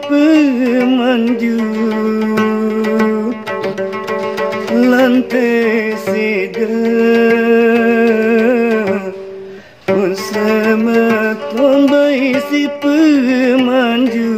pemanju lantai sedang pun semeton bayi si pemanju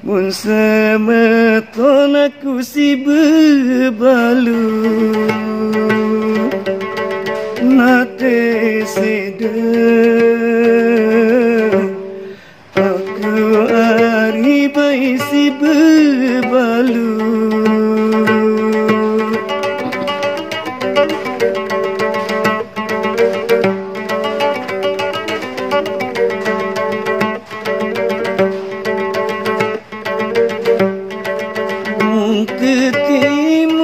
mun semeton aku si bebalu nate sedang aku ari bayi si bebalu ketimus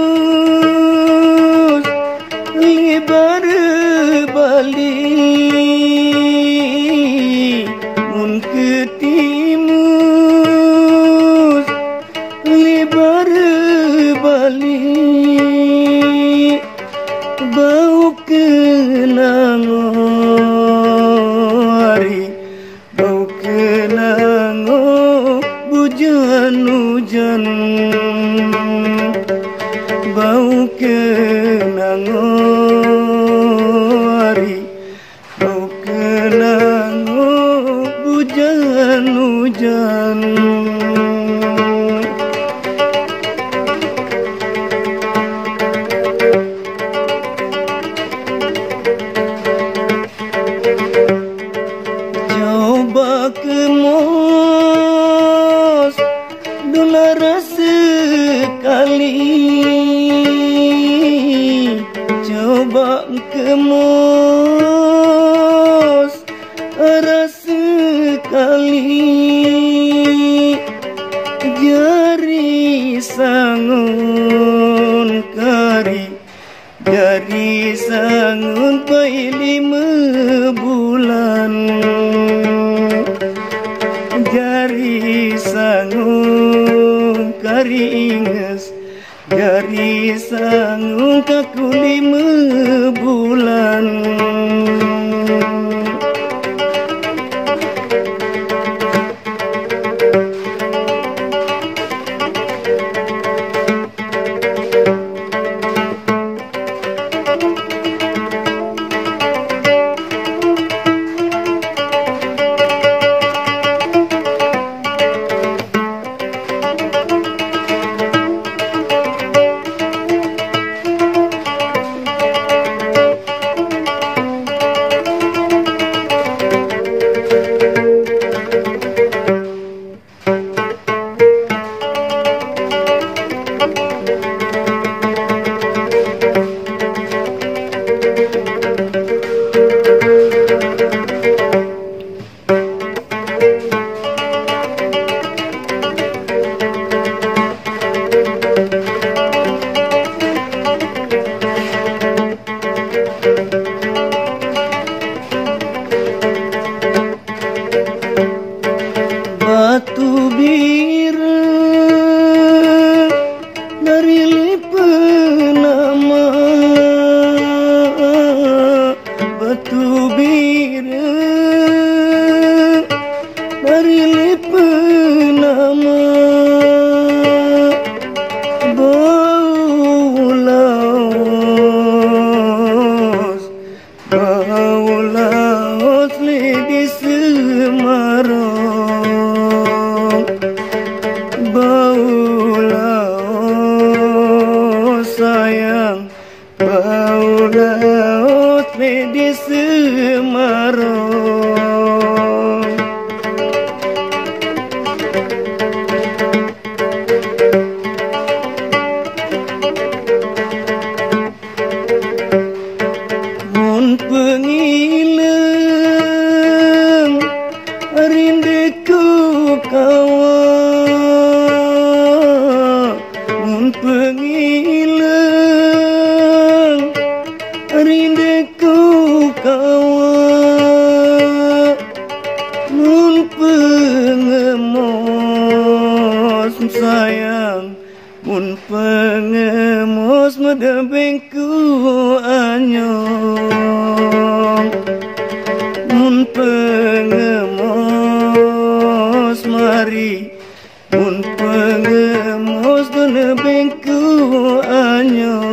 lebar balik mun ketimus lebar balik bau kenangori bau kenango hujan-hujan bau kenangori bau kenango hujan-hujan coba kemos dolar sekali coba kemos rasa sekali jari sangun kari jari sangun pai 5 bulan jari sangun kari inges jari sangun kaku 5 bulan batu biru dari lipenama batu biru dari lipenama bau laos di Semarang bau laos sayang bau laos di Semarang mun mun pengileng rinduku kawa mun pengileng rinduku kawa mun pengemos sayang mun pengemos medebengku anyong mun pengemos mari mun pengemos medebengku anyong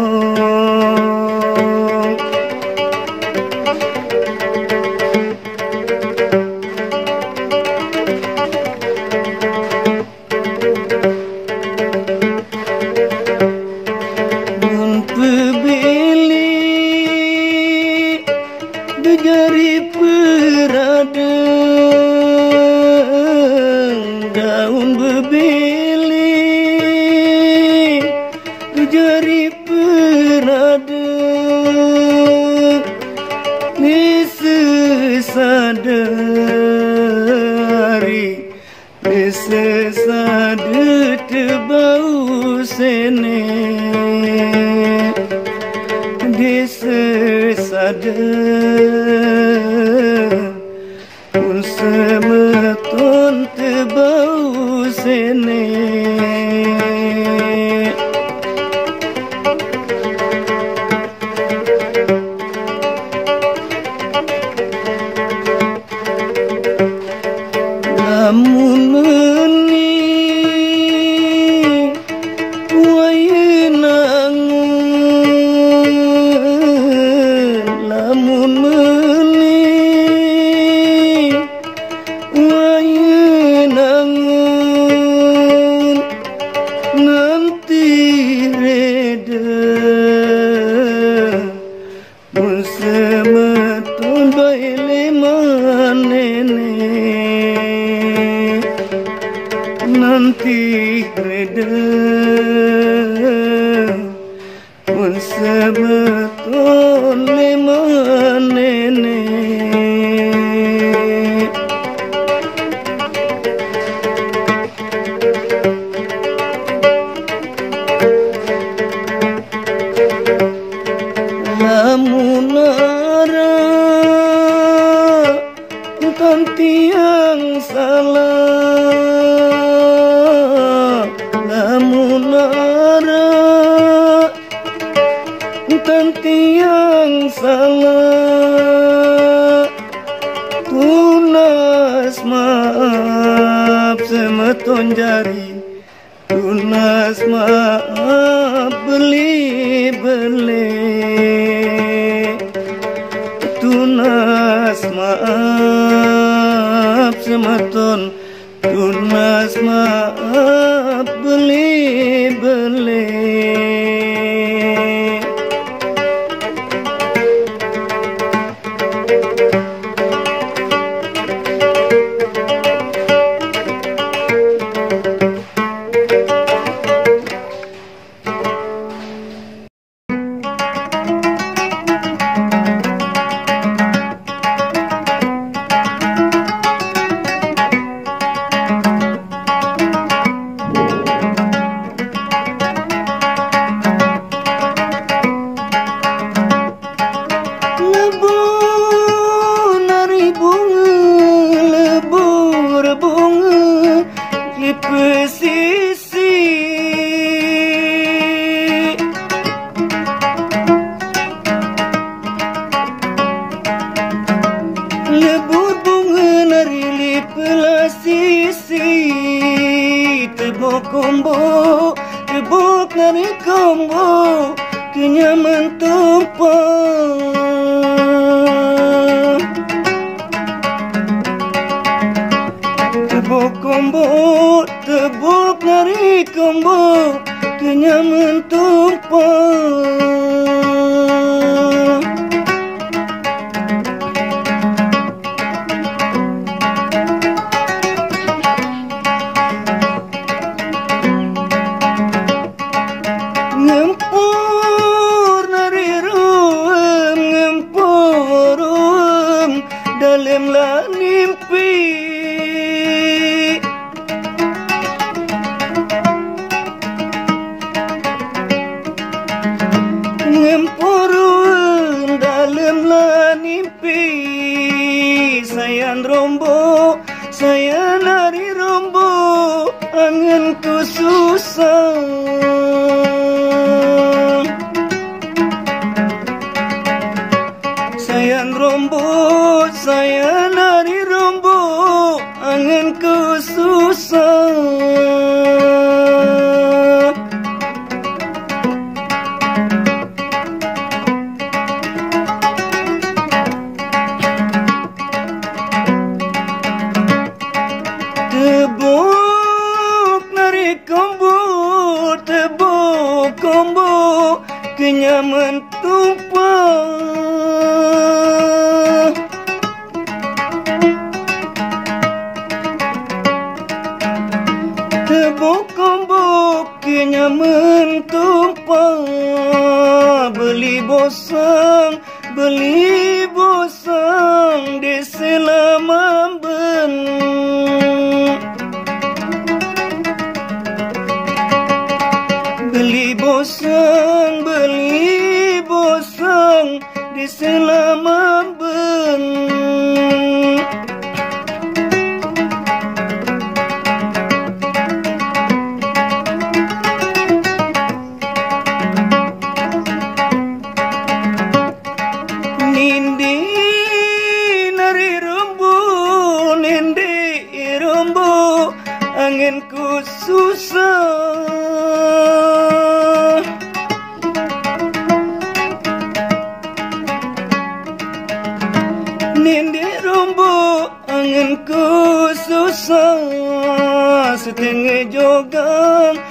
jari peradeng daun bebili jari peradeng nesesadari nesesade tebau sene desesade pun semeton tebau sene lamun meni lamun meni wayenangun nanti reda mun semeton baile manene nanti reda mun semeton lemanene lamun ara tanti yang salah lamun ara tanti yang salah tunas maaf semeton jari tunas maaf beli-beli tunas maaf semeton tunas maaf beli-beli pesisi lebur bunga narili pelasisi tebok kombo tebok nari kombo kenyaman tumpang tebok kombo tebok nari kombo kenyaman tumpang ngempur nari ruang ngempur dalam lah mimpi. Ngempurun dalam lah mimpi. Sayang rombo, saya nari rombo, anganku susah. Sayang rombo, saya nari rombo, anganku susah. Tebuk nari kombo, tebuk kombo, kenyaman tumpah. Tebuk kombo, kenyaman tumpah. Beli bosang di selama ben. Beli bosang di selama ben. Nindi nari rombo, nindi rombo, anganku susah. Nindi rombo, anganku susah. Setengah jogang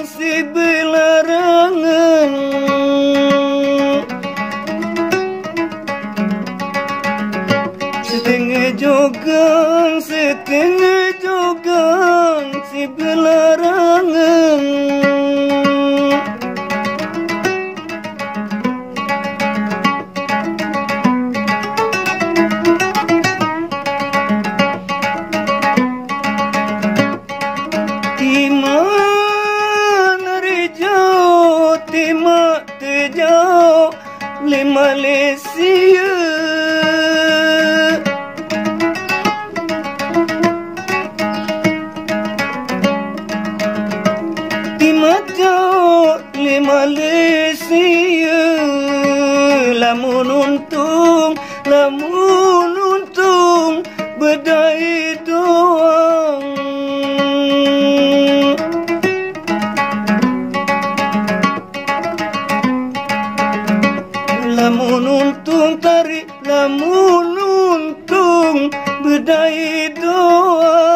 si belarangan. Setengah jogang si belarangan. Tima tejau le Malaysia. Tima jau le Malaysia. Lamun untung bedai doang. Lamun untung bedai doang.